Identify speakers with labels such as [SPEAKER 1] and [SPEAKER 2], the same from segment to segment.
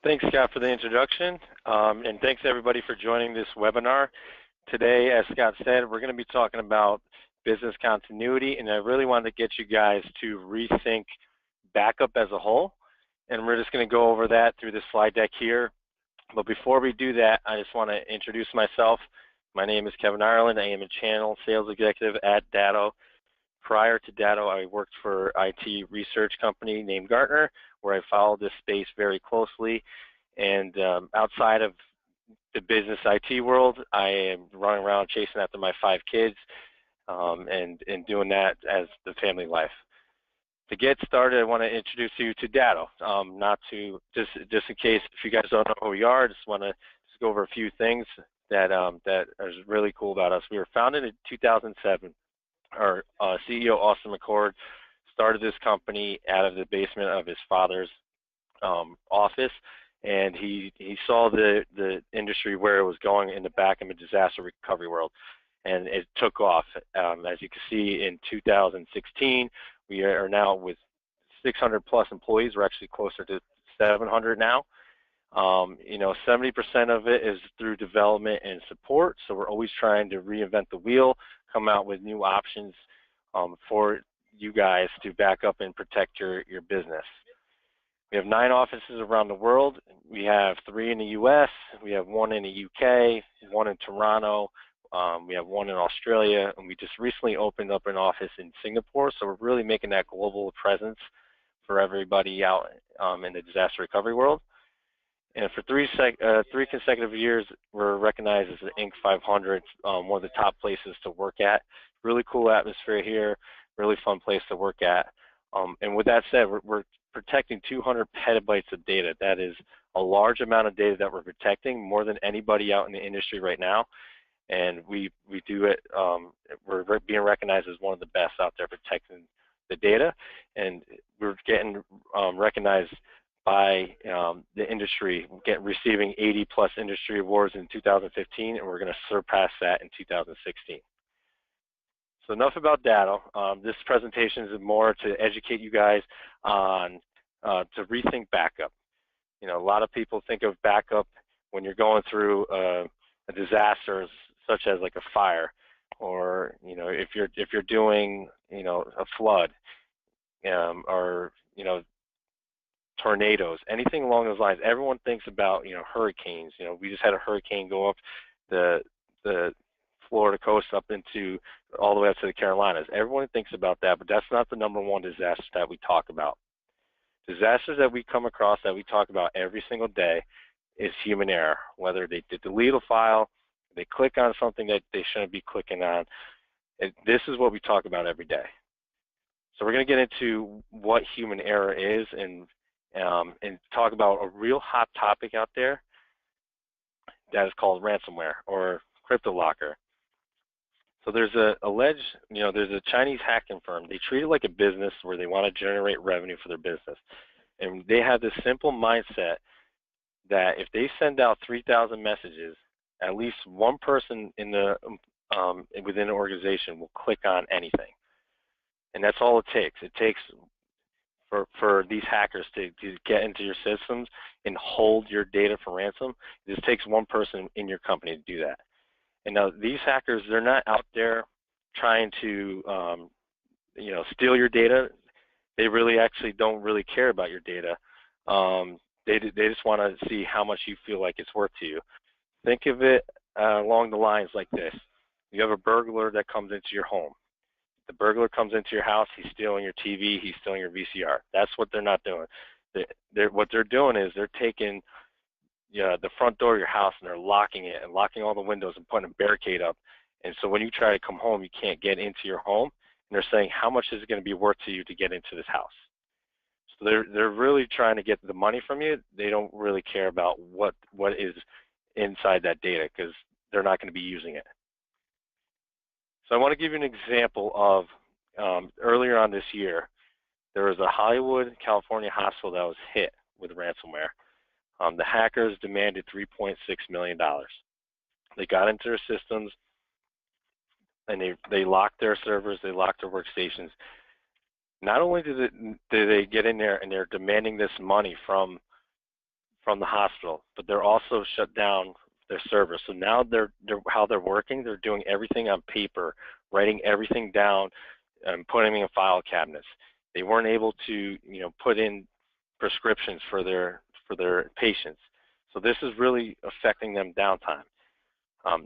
[SPEAKER 1] Thanks, Scott, for the introduction, and thanks everybody for joining this webinar. Today, as Scott said, we're going to be talking about business continuity, and I really wanted to get you guys to rethink backup as a whole, and we're just going to go over that through this slide deck here. But before we do that, I just want to introduce myself. My name is Kevin Ireland. I am a channel sales executive at Datto. Prior to Datto, I worked for IT research company named Gartner, where I followed this space very closely. And outside of the business IT world, I am running around chasing after my 5 kids and doing that as the family life. To get started, I want to introduce you to Datto. Just in case if you guys don't know who we are, I just want to go over a few things that is really cool about us. We were founded in 2007. Our CEO, Austin McCord, started this company out of the basement of his father's office, and he saw the industry where it was going in the back of a disaster recovery world, and it took off. As you can see, in 2016, we are now with 600 plus employees. We're actually closer to 700 now. 70% of it is through development and support, so we're always trying to reinvent the wheel, come out with new options for you guys to back up and protect your business. We have 9 offices around the world. We have 3 in the US, we have 1 in the UK, 1 in Toronto, we have 1 in Australia, and we just recently opened up an office in Singapore, so we're really making that global presence for everybody out in the disaster recovery world. And for 3 consecutive years, we're recognized as the Inc. 500, one of the top places to work at. Really cool atmosphere here, really fun place to work at. And with that said, we're protecting 200 petabytes of data. That is a large amount of data that we're protecting, more than anybody out in the industry right now. And we do it, we're being recognized as one of the best out there protecting the data. And we're getting recognized by the industry, receiving 80 plus industry awards in 2015, and we're going to surpass that in 2016. So enough about Datto. This presentation is more to educate you guys on to rethink backup. A lot of people think of backup when you're going through a disaster such as like a fire, or if you're doing a flood, or tornadoes, anything along those lines. Everyone thinks about hurricanes. We just had a hurricane go up the Florida coast up into all the way up to the Carolinas. Everyone thinks about that, but that's not the #1 disaster that we talk about. Disasters that we come across that we talk about every single day is human error. Whether they delete a file, they click on something that they shouldn't be clicking on. This is what we talk about every day. So we're going to get into what human error is and talk about a real hot topic out there that is called ransomware or crypto locker. So there's there's a Chinese hacking firm. They treat it like a business where they want to generate revenue for their business. And they have this simple mindset that if they send out 3,000 messages, at least one person in the within the organization will click on anything. And that's all it takes. It takes for these hackers to get into your systems and hold your data for ransom. It just takes one person in your company to do that. And now these hackers, they're not out there trying to steal your data. They really actually don't really care about your data. They just want to see how much you feel like it's worth to you. Think of it along the lines like this. You have a burglar that comes into your home. The burglar comes into your house, he's stealing your TV, he's stealing your VCR. That's what they're not doing. What they're doing is they're taking the front door of your house and they're locking it and locking all the windows and putting a barricade up. And so when you try to come home, you can't get into your home. And they're saying, how much is it going to be worth to you to get into this house? So they're really trying to get the money from you. They don't really care about what is inside that data because they're not going to be using it. So I want to give you an example of earlier on this year, there was a Hollywood, California hospital that was hit with ransomware. The hackers demanded $3.6 million. They got into their systems and they locked their servers, they locked their workstations. Not only did they get in there and they're demanding this money from from the hospital, but they're also shut down their servers. So now how they're working, they're doing everything on paper, writing everything down and putting them in file cabinets. They weren't able to, put in prescriptions for their patients. So this is really affecting them downtime.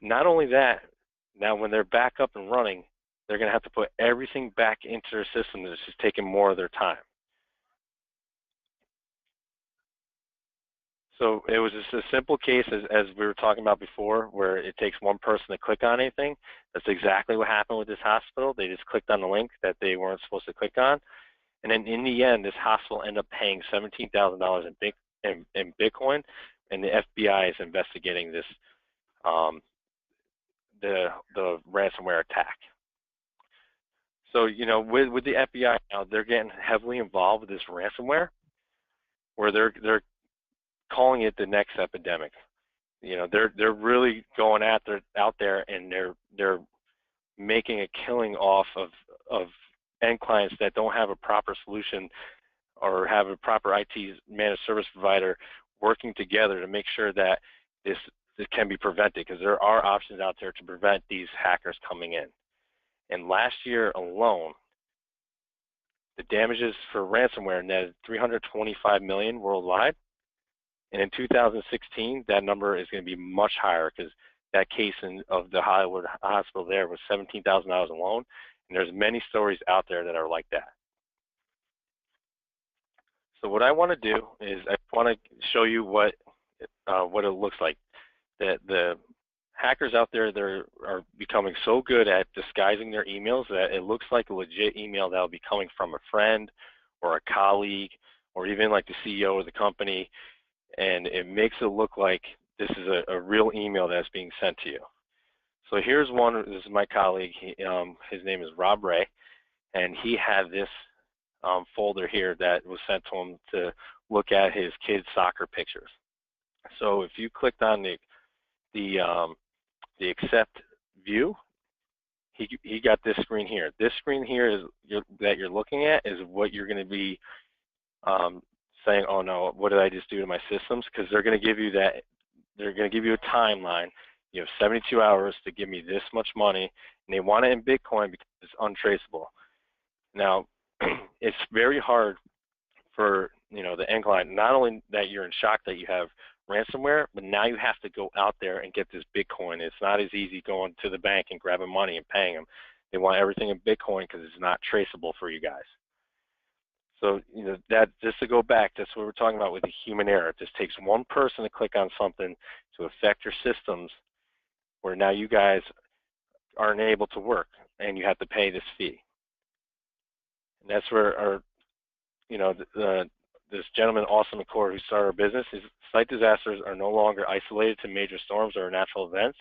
[SPEAKER 1] Not only that, now when they're back up and running, they're going to have to put everything back into their system. This is taking more of their time. So it was just a simple case, as we were talking about before, where it takes one person to click on anything. That's exactly what happened with this hospital. They just clicked on the link that they weren't supposed to click on. And then in the end, this hospital ended up paying $17,000 in Bitcoin, and the FBI is investigating this, the ransomware attack. So, with the FBI now, they're getting heavily involved with this ransomware, where they're calling it the next epidemic. They're really going out there, and they're making a killing off of end clients that don't have a proper solution or have a proper IT managed service provider working together to make sure that this can be prevented, because there are options out there to prevent these hackers coming in. And last year alone, the damages for ransomware netted $325 million worldwide. And in 2016, that number is going to be much higher, because that case of the Hollywood hospital there was $17,000 alone. And there's many stories out there that are like that. So what I want to do is I want to show you what it looks like. The hackers out there are becoming so good at disguising their emails that it looks like a legit email that will be coming from a friend or a colleague or even like the CEO of the company, and it makes it look like this is a real email that's being sent to you. So here's one. This is my colleague. His name is Rob Ray, and he had this folder here that was sent to him to look at his kids' soccer pictures. So if you clicked on the accept view, he got this screen here. This screen here that you're looking at is what you're going to be saying, oh no, what did I just do to my systems? Because they're going to give you that. They're going to give you a timeline. You have 72 hours to give me this much money, and they want it in Bitcoin because it's untraceable. Now, it's very hard for the end client. Not only that you're in shock that you have ransomware, but now you have to go out there and get this Bitcoin. It's not as easy going to the bank and grabbing money and paying them. They want everything in Bitcoin because it's not traceable for you guys. So that, just to go back, that's what we're talking about with the human error. It just takes one person to click on something to affect your systems, where now you guys aren't able to work and you have to pay this fee. And that's where this gentleman, Austin McCord, who started our business, his site disasters are no longer isolated to major storms or natural events.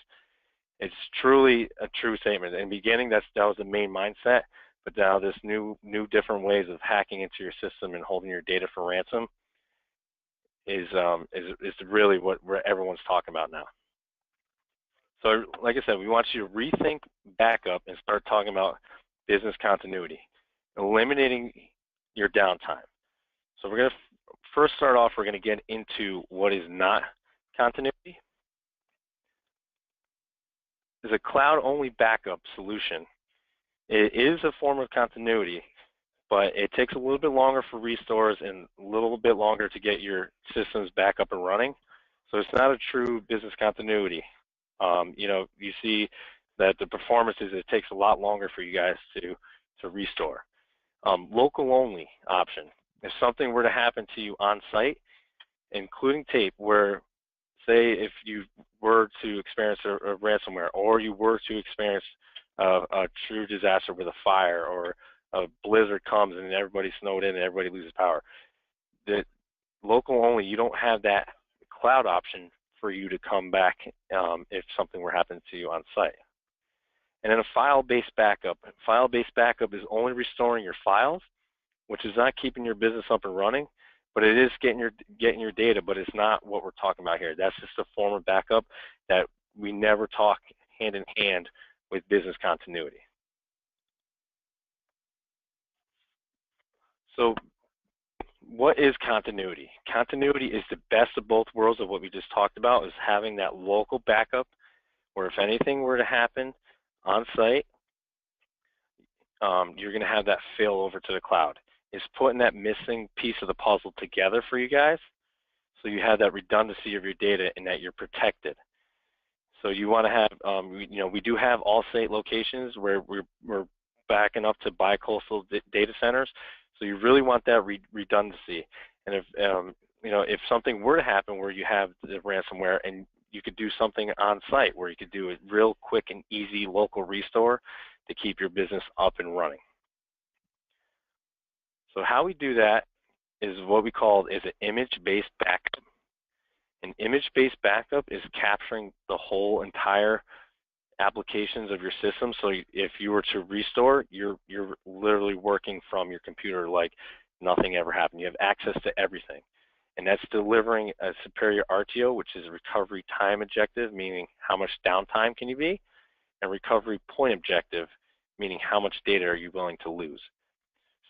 [SPEAKER 1] It's truly a true statement. In the beginning, that was the main mindset, but now this new different ways of hacking into your system and holding your data for ransom is really what everyone's talking about now. So like I said, we want you to rethink backup and start talking about business continuity, eliminating your downtime. So we're going to first start off, we're going to get into what is not continuity. As a cloud-only backup solution, it is a form of continuity, but it takes a little bit longer for restores and a little bit longer to get your systems back up and running. So it's not a true business continuity. You see that the performance it takes a lot longer for you guys to restore. Local only option. If something were to happen to you on site, including tape, where say if you were to experience a ransomware, or you were to experience a true disaster with a fire, or a blizzard comes and everybody's snowed in and everybody loses power, the local only, you don't have that cloud option for you to come back if something were happening to you on site. And then a file-based backup. File-based backup is only restoring your files, which is not keeping your business up and running, but it is getting your data, but it's not what we're talking about here. That's just a form of backup that we never talk hand in hand with business continuity. So what is continuity? Continuity is the best of both worlds of what we just talked about, is having that local backup where if anything were to happen on site, you're going to have that fail over to the cloud. It's putting that missing piece of the puzzle together for you guys, so you have that redundancy of your data and that you're protected. So you want to have, we do have all-site locations where we're backing up to bi-coastal data centers. So you really want that redundancy. And if something were to happen where you have the ransomware, and you could do something on site where you could do a real quick and easy local restore to keep your business up and running. So how we do that is what we call an image-based backup. An image-based backup is capturing the whole entire applications of your system. So if you were to restore, you're literally working from your computer like nothing ever happened. You have access to everything. And that's delivering a superior RTO, which is a recovery time objective, meaning how much downtime can you be, and recovery point objective, meaning how much data are you willing to lose.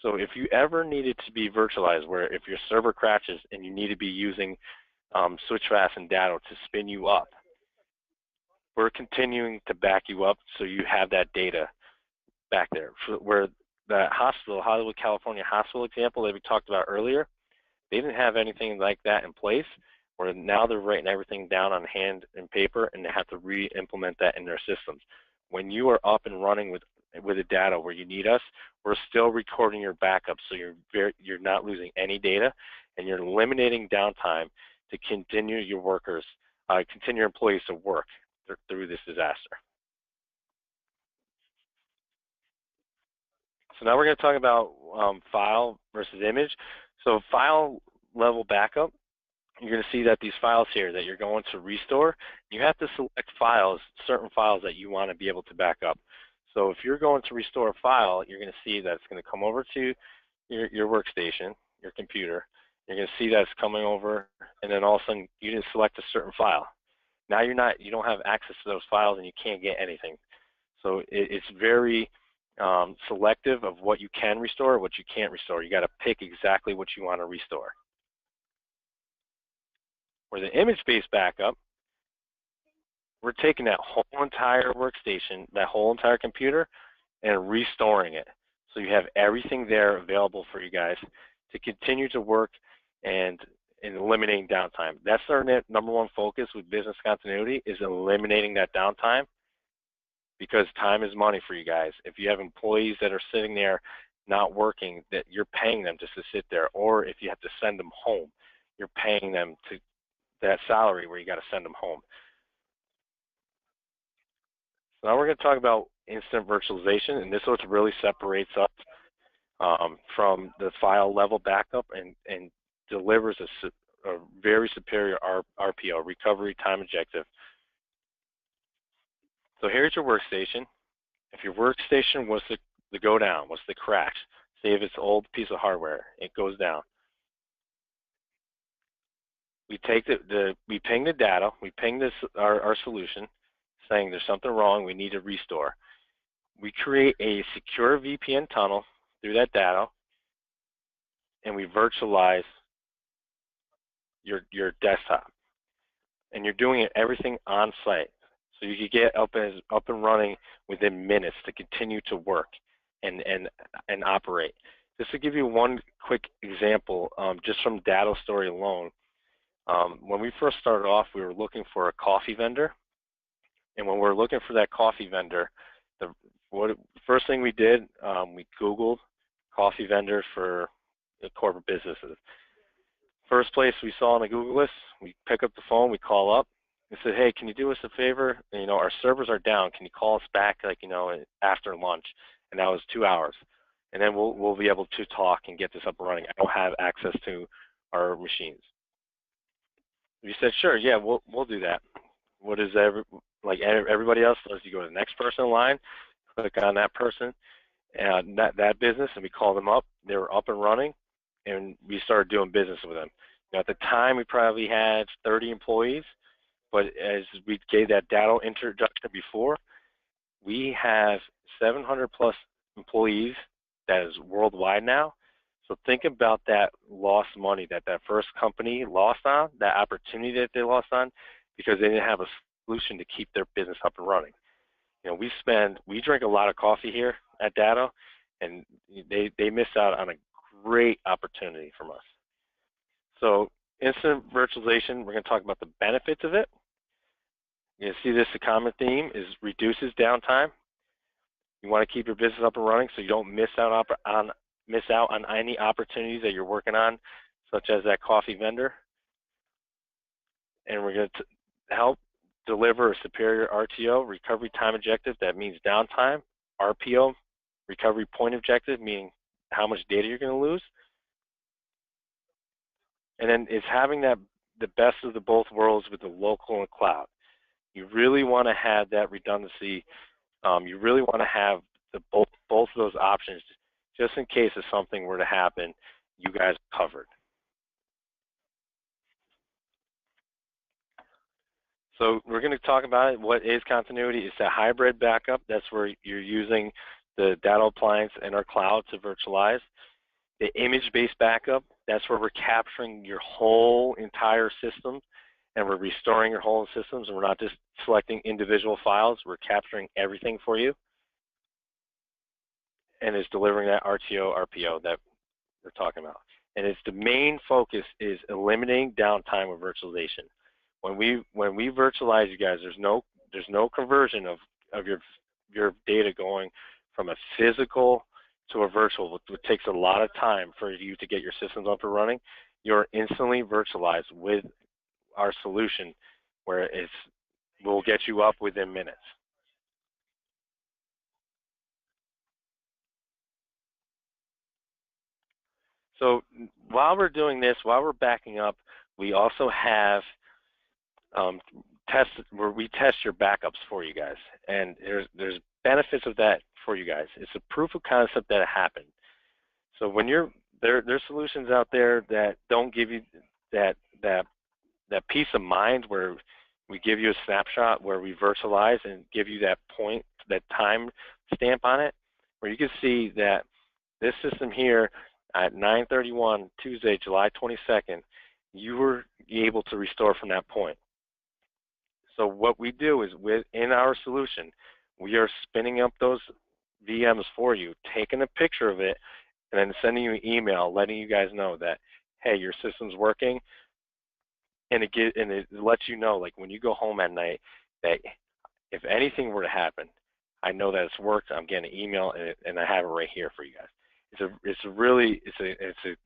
[SPEAKER 1] So if you ever needed to be virtualized, where if your server crashes and you need to be using switchfast and Datto to spin you up, we're continuing to back you up so you have that data back there. Where the hospital, Hollywood, California hospital example that we talked about earlier, they didn't have anything like that in place, where now they're writing everything down on hand and paper, and they have to re-implement that in their systems. When you are up and running with a data where you need us, we're still recording your backup, so you're not losing any data, and you're eliminating downtime to continue your workers, continue your employees to work through this disaster. So now we're going to talk about file versus image. So file level backup, you're going to see that these files here that you're going to restore, you have to select files, certain files that you want to be able to back up. So if you're going to restore a file, you're going to see that it's going to come over to your workstation, your computer. You're going to see that it's coming over, and then all of a sudden you didn't select a certain file. Now you don't have access to those files, and you can't get anything. So it's very selective of what you can restore, what you can't restore. You got to pick exactly what you want to restore. For the image-based backup, we're taking that whole entire workstation, that whole entire computer, and restoring it. So you have everything there available for you guys to continue to work and eliminating downtime. That's our number one focus with business continuity, is eliminating that downtime, because time is money for you guys. If you have employees that are sitting there not working, that you're paying them just to sit there, or if you have to send them home, you're paying them to that salary where you got to send them home. So now we're going to talk about instant virtualization, and this is what really separates us from the file level backup and delivers a very superior RPO, recovery time objective. So here's your workstation. If your workstation was to go down, was to crash, say if it's an old piece of hardware, it goes down. We take we ping the data, we ping our solution, saying there's something wrong, we need to restore. We create a secure VPN tunnel through that data, and we virtualize your desktop. And you're doing everything on site. So you could get up and running within minutes to continue to work and operate. Just to give you one quick example, just from Datto story alone, when we first started off, we were looking for a coffee vendor. And when we were looking for that coffee vendor, the first thing we did, we Googled coffee vendors for corporate businesses. First place we saw on the Google list, we pick up the phone, we call up, and said, hey, can you do us a favor? Our servers are down. Can you call us back, after lunch? And that was 2 hours. And then we'll be able to talk and get this up and running. I don't have access to our machines. We said, sure, yeah, we'll do that. What is like everybody else does? You go to the next person in line, click on that person, and that business, and we called them up. They were up and running, and we started doing business with them. At the time, we probably had 30 employees, but as we gave that Datto introduction before, we have 700 plus employees that is worldwide now. So think about that lost money that first company lost on, that opportunity that they lost on, because they didn't have a solution to keep their business up and running. You know, we drink a lot of coffee here at Datto, and they miss out on a great opportunity from us. So instant virtualization, we're going to talk about the benefits of it. You see this, a common theme is reduces downtime. You want to keep your business up and running so you don't miss out on any opportunities that you're working on, such as that coffee vendor. And we're going to help deliver a superior RTO, recovery time objective, that means downtime, RPO, recovery point objective, meaning how much data you're going to lose. And then it's having that the best of the both worlds with the local and cloud. You really want to have that redundancy. You really want to have both of those options, just in case if something were to happen, you guys are covered. So we're going to talk about it. What is continuity? It's a hybrid backup. That's where you're using the Datto appliance and our cloud to virtualize. The image-based backup, that's where we're capturing your whole entire system and we're restoring your whole systems, and we're not just selecting individual files. We're capturing everything for you, and it's delivering that RTO, RPO that we're talking about. And it's the main focus is eliminating downtime with virtualization. When we virtualize you guys, there's no conversion of your data going from a physical to a virtual. It takes a lot of time for you to get your systems up and running. You're instantly virtualized with our solution, where we'll get you up within minutes. So while we're doing this, while we're backing up, we also have tests where we test your backups for you guys, and there's benefits of that for you guys. It's a proof of concept that it happened. So when there's solutions out there that don't give you that peace of mind, where we give you a snapshot, where we virtualize and give you that point, that time stamp on it, where you can see that this system here at 9/31 Tuesday, July 22nd, you were able to restore from that point. So what we do is, within our solution, we are spinning up those VMs for you, taking a picture of it, and then sending you an email letting you guys know that, hey, your system's working. And it lets you know, like when you go home at night, that if anything were to happen, I know that it's worked. I'm getting an email, and I have it right here for you guys. It's a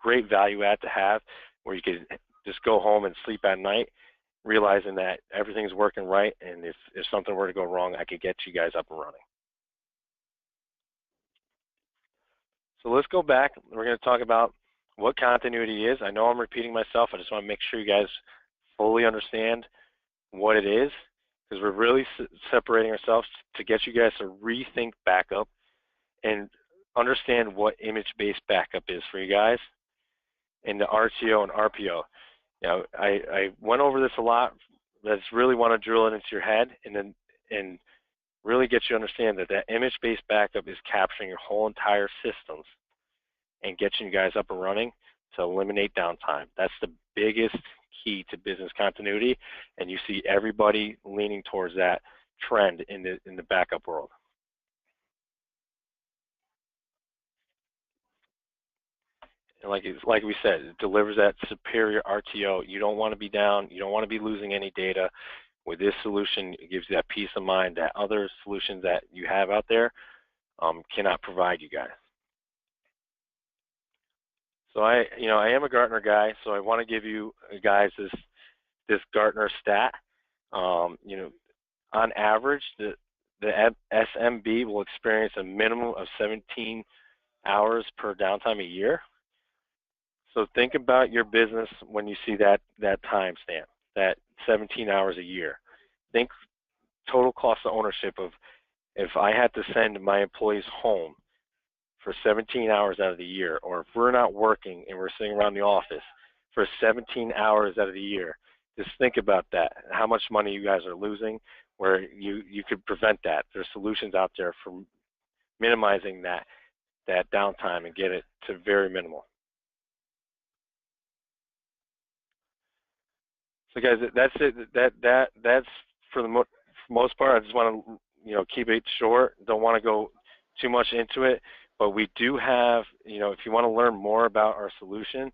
[SPEAKER 1] great value add to have, where you could just go home and sleep at night, realizing that everything's working right, and if something were to go wrong, I could get you guys up and running. So let's go back. We're going to talk about what continuity is. I know I'm repeating myself. I just want to make sure you guys fully understand what it is, because we're really separating ourselves to get you guys to rethink backup and understand what image-based backup is for you guys, and the RTO and RPO. You know, I went over this a lot. Let's really want to drill it into your head, and really get you to understand that image-based backup is capturing your whole entire systems and getting you guys up and running to eliminate downtime. That's the biggest key to business continuity, and you see everybody leaning towards that trend in the backup world. And like we said, it delivers that superior RTO. You don't want to be down. You don't want to be losing any data. With this solution, it gives you that peace of mind that other solutions that you have out there cannot provide you guys. So I am a Gartner guy, so I want to give you guys this Gartner stat. On average, the SMB will experience a minimum of 17 hours per downtime a year. So think about your business when you see that time stamp, that 17 hours a year. Think total cost of ownership of, if I had to send my employees home for 17 hours out of the year, or if we're not working and we're sitting around the office for 17 hours out of the year, just think about that, how much money you guys are losing, where you could prevent that. There's solutions out there for minimizing that that downtime and get it to very minimal. So guys, that's it. That's for the most part. I just want to keep it short. Don't want to go too much into it, but we do have, if you want to learn more about our solution,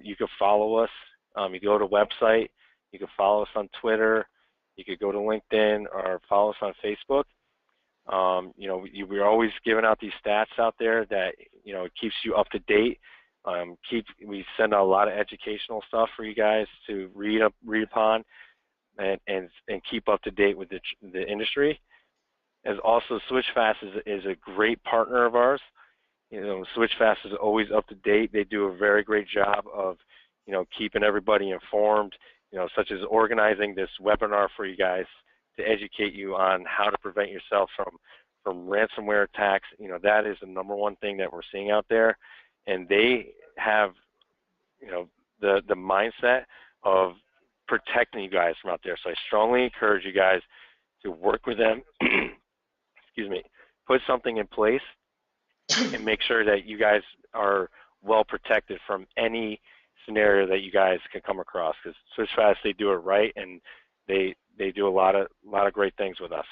[SPEAKER 1] you can follow us. You go to the website. You can follow us on Twitter. You could go to LinkedIn or follow us on Facebook. We're always giving out these stats out there that it keeps you up to date. We send out a lot of educational stuff for you guys to read upon and keep up to date with the industry. As also, SwitchFast is a great partner of ours. SwitchFast is always up to date. They do a very great job of keeping everybody informed, such as organizing this webinar for you guys to educate you on how to prevent yourself from ransomware attacks. That is the #1 thing that we're seeing out there, and they have the mindset of protecting you guys from out there. So I strongly encourage you guys to work with them. Excuse me, put something in place and make sure that you guys are well protected from any scenario that you guys can come across, because SwitchFast, they do it right, and they do a lot of great things with us.